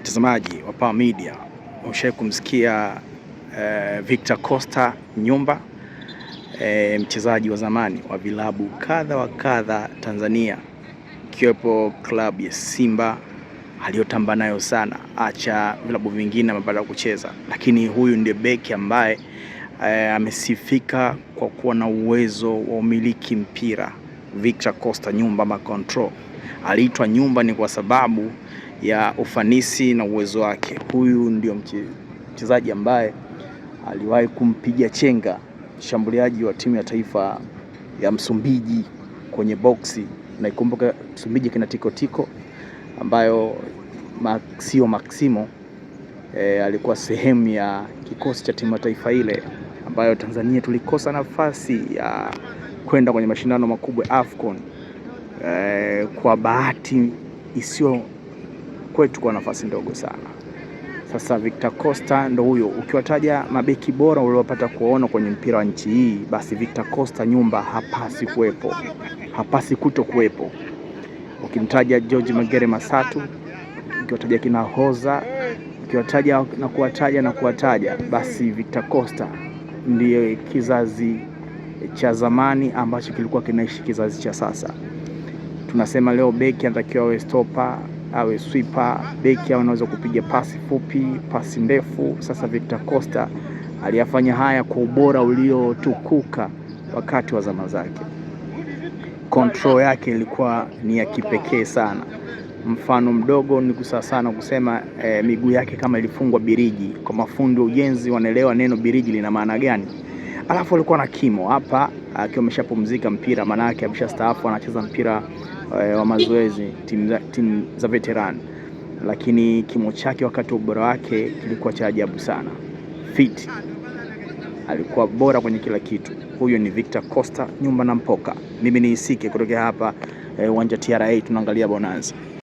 Mtazamaji wa Power Media, ushawahi kumsikia Victor Costa Nyumba, mchezaji wa zamani wa vilabu kadha wa kadha Tanzania, ikiwepo klabu ya Simba aliyotamba nayo sana, acha vilabu vingine ambapo kucheza, lakini huyu ndiye beki ambaye amesifika kwa kuwa na uwezo wa umiliki mpira. Victor Costa Nyumba ma control. Aliitwa Nyumba ni kwa sababu ya ufanisi na uwezo wake. Huyu ndio mchezaji ambaye aliwahi kumpiga chenga shambuliaji wa timu ya taifa ya Msumbiji kwenye boksi. Naikumbuka Msumbiji kina Tiko ambayo Maximo alikuwa sehemu ya kikosi cha timu ya taifa ile, ambayo Tanzania tulikosa nafasi ya kwenda kwenye mashindano makubwa AFCON kwa bahati isiyo kwetu, kwa nafasi ndogo sana. Sasa Victor Costa ndo huyo. Ukiwataja mabeki bora uliopata kuona kwenye mpira wa nchi hii, basi Victor Costa Nyumba hapasi kuwepo, hapasi kuto kuwepo. Ukimtaja George Magere Masatu, ukiwataja kina Hoza, ukiwataja na kuwataja, basi Victor Costa ndiye kizazi cha zamani ambacho kilikuwa kinaishi kizazi cha sasa. Tunasema leo beki anatakiwa awe stopper, awe sweeper, beki anaweza kupiga pasi fupi, pasi ndefu. Sasa Victor Costa aliyafanya haya kwa ubora uliotukuka wakati wa zama zake. Control yake ilikuwa ni ya kipekee sana. Mfano mdogo ni sana kusema miguu yake kama ilifungwa biriji. Kwa mafundi ujenzi wanaelewa neno biriji lina maana gani. Alafu alikuwa na kimo hapa, akiwa ameshapumzika mpira, maana yake ameshastaafu, anacheza mpira wa mazoezi timu za veteran, lakini kimo chake wakati wa ubora wake kilikuwa cha ajabu sana. Fit, alikuwa bora kwenye kila kitu. Huyo ni Victor Costa Nyumba na Mpoka. Mimi ni Isike kutoka hapa uwanja TRA, tunaangalia Bonanza.